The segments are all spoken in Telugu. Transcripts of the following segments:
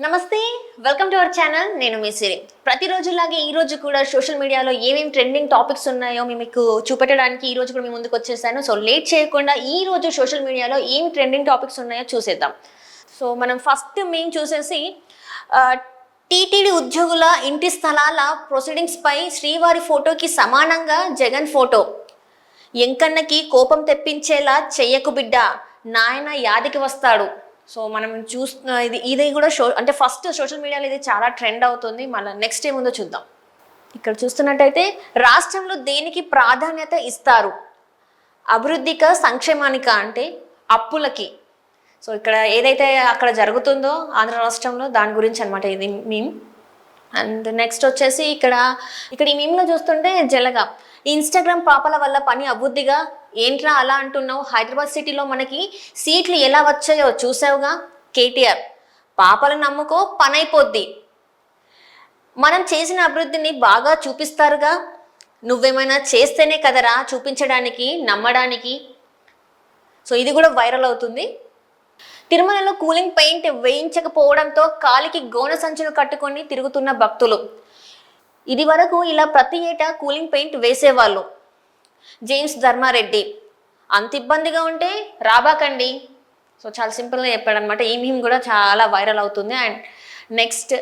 నమస్తే, వెల్కమ్ టు అవర్ ఛానల్. నేను మీ సిరి. ప్రతిరోజులాగే ఈ రోజు కూడా సోషల్ మీడియాలో ఏమేమి ట్రెండింగ్ టాపిక్స్ ఉన్నాయో మీకు చూపెట్టడానికి ఈ రోజు కూడా మీ ముందుకు వచ్చేసాను. సో లేట్ చేయకుండా ఈ రోజు సోషల్ మీడియాలో ఏమి ట్రెండింగ్ టాపిక్స్ ఉన్నాయో చూసేద్దాం. సో మనం ఫస్ట్ మేము చూసేసి టీటీడీ ఉద్యోగుల ఇంటి స్థలాల ప్రొసీడింగ్స్ పై శ్రీవారి ఫోటోకి సమానంగా జగన్ ఫోటో. ఎంకన్నకి కోపం తెప్పించేలా చెయ్యకు బిడ్డ, నాయన యాదికి వస్తాడు. సో మనం చూస్తున్న ఇది కూడా అంటే ఫస్ట్ సోషల్ మీడియాలో ఇది చాలా ట్రెండ్ అవుతుంది. మళ్ళీ నెక్స్ట్ ఏముందో చూద్దాం. ఇక్కడ చూస్తున్నట్టయితే రాష్ట్రంలో దేనికి ప్రాధాన్యత ఇస్తారు? అభివృద్ధిక, సంక్షేమానిక అంటే అప్పులకి. సో ఇక్కడ ఏదైతే అక్కడ జరుగుతుందో ఆంధ్ర రాష్ట్రంలో దాని గురించి అనమాట ఇది మీమ్. అండ్ నెక్స్ట్ వచ్చేసి ఇక్కడ ఈ మీమ్లో చూస్తుంటే జలగా ఇన్స్టాగ్రామ్ పాపల వల్ల పని అభివృద్ధిగా ఏంట్రా అలా అంటున్నావు? హైదరాబాద్ సిటీలో మనకి సీట్లు ఎలా వచ్చాయో చూసావుగా కేటీఆర్. పాపలను నమ్ముకో పని అయిపోద్ది. మనం చేసిన అభివృద్ధిని బాగా చూపిస్తారుగా, నువ్వేమైనా చేస్తేనే కదరా చూపించడానికి, నమ్మడానికి. సో ఇది కూడా వైరల్ అవుతుంది. తిరుమలలో కూలింగ్ పెయింట్ వేయించకపోవడంతో కాలికి గోన సంచులు కట్టుకొని తిరుగుతున్న భక్తులు. ఇది వరకు ఇలా ప్రతి ఏటా కూలింగ్ పెయింట్ వేసేవాళ్ళు. జేమ్స్ ధర్మారెడ్డి అంత ఇబ్బందిగా ఉంటే రాబాకండి. సో చాలా సింపుల్గా చెప్పాడనమాట. ఈ మీమ్ కూడా చాలా వైరల్ అవుతుంది. అండ్ నెక్స్ట్,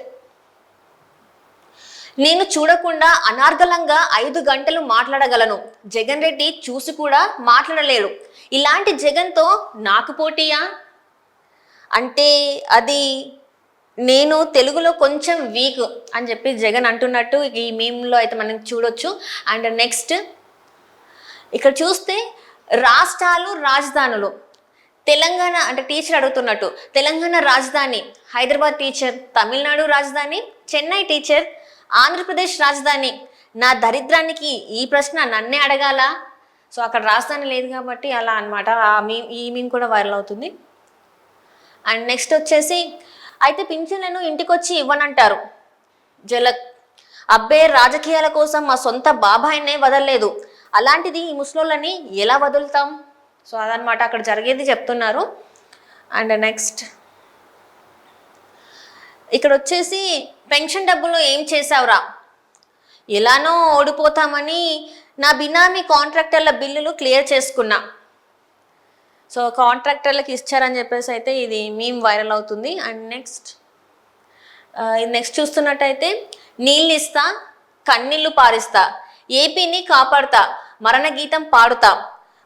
నేను చూడకుండా అనార్గళంగా 5 గంటలు మాట్లాడగలను. జగన్ రెడ్డి చూసి కూడా మాట్లాడలేడు. ఇలాంటి జగన్తో నాకు పోటీయా అంటే అది నేను తెలుగులో కొంచెం వీక్ అని చెప్పి జగన్ అంటున్నట్టు ఈ మీమ్లో అయితే మనం చూడొచ్చు. అండ్ నెక్స్ట్ ఇక్కడ చూస్తే రాష్ట్రాలు, రాజధానులు. తెలంగాణ అంటే టీచర్ అడుగుతున్నట్టు, తెలంగాణ రాజధాని హైదరాబాద్ టీచర్, తమిళనాడు రాజధాని చెన్నై టీచర్, ఆంధ్రప్రదేశ్ రాజధాని. నా దరిద్రానికి ఈ ప్రశ్న నన్నే అడగాల. సో అక్కడ రాజధాని లేదు కాబట్టి అలా అనమాట. ఈ మీమ్ కూడా వైరల్ అవుతుంది. అండ్ నెక్స్ట్ వచ్చేసి అయితే పింఛన్లను ఇంటికొచ్చి ఇవ్వనంటారు జలక్. అబ్బే రాజకీయాల కోసం మా సొంత బాబాయినే వదలలేదు, అలాంటిది ఈ ముసలోళ్ళని ఎలా వదులుతాం? సో అదనమాట అక్కడ జరిగేది చెప్తున్నారు. అండ్ నెక్స్ట్ ఇక్కడ వచ్చేసి పెన్షన్ డబ్బులు ఏం చేసావురా? ఎలానో ఓడిపోతామని నా బినామీ కాంట్రాక్టర్ల బిల్లులు క్లియర్ చేసుకున్నా. సో కాంట్రాక్టర్లకు ఇచ్చారని చెప్పేసి అయితే ఇది మీమ్ వైరల్ అవుతుంది. అండ్ నెక్స్ట్ చూస్తున్నట్టయితే నీళ్ళు ఇస్తా, కన్నీళ్ళు పారిస్తా, ఏపీని కాపాడుతా, మరణ గీతం పాడుతా,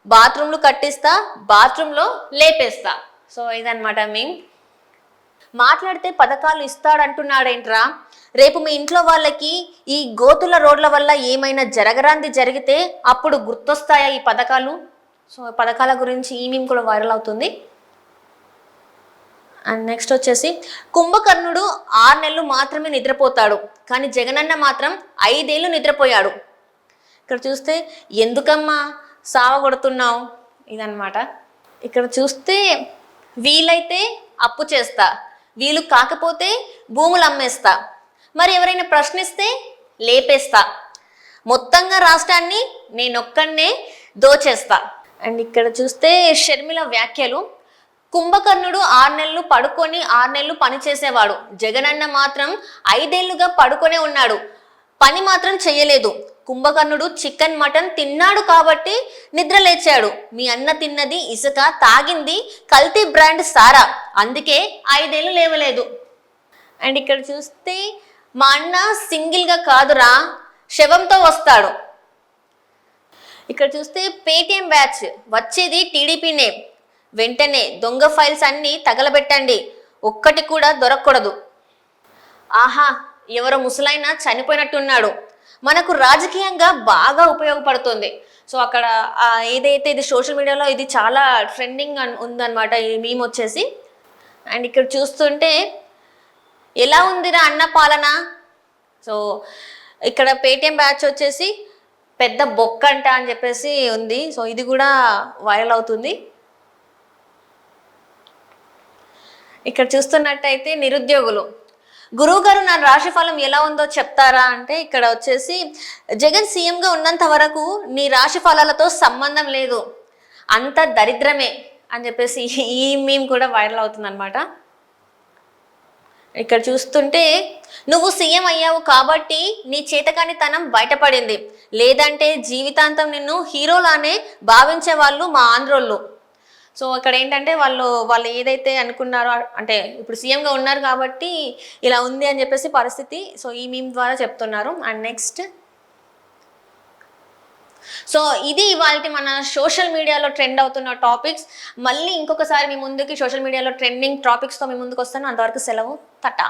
బాత్రూమ్లు కట్టిస్తా, బాత్రూంలో లేపేస్తా. సో ఇదనమాట మీమ్. మాట్లాడితే పథకాలు ఇస్తాడంటున్నాడేంట్రా? రేపు మీ ఇంట్లో వాళ్ళకి ఈ గోతుల రోడ్ల వల్ల ఏమైనా జరగరాంది జరిగితే అప్పుడు గుర్తొస్తాయా ఈ పథకాలు? సో పథకాల గురించి ఈ మీమ్ కూడా వైరల్ అవుతుంది. అండ్ నెక్స్ట్ వచ్చేసి కుంభకర్ణుడు 6 నెలలు మాత్రమే నిద్రపోతాడు, కానీ జగనన్న మాత్రం 5 ఏళ్ళు నిద్రపోయాడు. ఇక్కడ చూస్తే ఎందుకమ్మా సావగొడుతున్నావు ఇదన్నమాట. ఇక్కడ చూస్తే వీలైతే అప్పు చేస్తా, వీలు కాకపోతే భూములు అమ్మేస్తా, మరి ఎవరైనా ప్రశ్నిస్తే లేపేస్తా, మొత్తంగా రాష్ట్రాన్ని నేనొక్కనే దోచేస్తా. అండ్ ఇక్కడ చూస్తే షర్మిల వ్యాఖ్యలు. కుంభకర్ణుడు 6 నెలలు పడుకొని 6 నెలలు పని చేసేవాడు, జగనన్న మాత్రం 5 ఏళ్లుగా పడుకొనే ఉన్నాడు, పని మాత్రం చెయ్యలేదు. కుంభకర్ణుడు చికెన్ మటన్ తిన్నాడు కాబట్టి నిద్ర లేచాడు, మీ అన్న తిన్నది ఇసుక, తాగింది కల్తీ బ్రాండ్ సారా, అందుకే 5 ఏళ్ళు లేవలేదు. అండ్ ఇక్కడ చూస్తే మా అన్న సింగిల్గా కాదురా శవంతో వస్తాడు. ఇక్కడ చూస్తే పేటిఎం బ్యాచ్ వచ్చేది టీడీపీనే, వెంటనే దొంగ ఫైల్స్ అన్నీ తగలబెట్టండి, ఒక్కటి కూడా దొరకకూడదు. ఆహా ఎవరో ముసలైన చనిపోయినట్టున్నాడు, మనకు రాజకీయంగా బాగా ఉపయోగపడుతుంది. సో అక్కడ ఏదైతే ఇది సోషల్ మీడియాలో ఇది చాలా ట్రెండింగ్ ఉందన్నమాట ఈ మీమ్ వచ్చేసి. అండ్ ఇక్కడ చూస్తుంటే ఎలా ఉందిరా అన్న పాలన. సో ఇక్కడ పేటిఎం బ్యాచ్ వచ్చేసి పెద్ద బొక్కంట అని చెప్పేసి ఉంది. సో ఇది కూడా వైరల్ అవుతుంది. ఇక్కడ చూస్తున్నట్టయితే నిరుద్యోగులు. గురువుగారు నా రాశి ఫలం ఎలా ఉందో చెప్తారా అంటే ఇక్కడ వచ్చేసి జగన్ సీఎంగా ఉన్నంత వరకు నీ రాశి ఫలాలతో సంబంధం లేదు, అంత దరిద్రమే అని చెప్పేసి ఈ మీమ్ కూడా వైరల్ అవుతుంది అనమాట. ఇక్కడ చూస్తుంటే నువ్వు సీఎం అయ్యావు కాబట్టి నీ చేతకానితనం బయటపడింది, లేదంటే జీవితాంతం నిన్ను హీరోలానే భావించే వాళ్ళు మా ఆంధ్రోళ్ళు. సో ఇక్కడ ఏంటంటే వాళ్ళు ఏదైతే అనుకున్నారో, అంటే ఇప్పుడు సీఎంగా ఉన్నారు కాబట్టి ఇలా ఉంది అని చెప్పేసి పరిస్థితి. సో ఈ మీమ్ ద్వారా చెప్తున్నారు. అండ్ నెక్స్ట్, సో ఇది ఇవాళ మన సోషల్ మీడియాలో ట్రెండ్ అవుతున్న టాపిక్స్. మళ్ళీ ఇంకొకసారి మీ ముందుకి సోషల్ మీడియాలో ట్రెండింగ్ టాపిక్స్తో మీ ముందుకు వస్తాను. అంతవరకు సెలవు, టటా.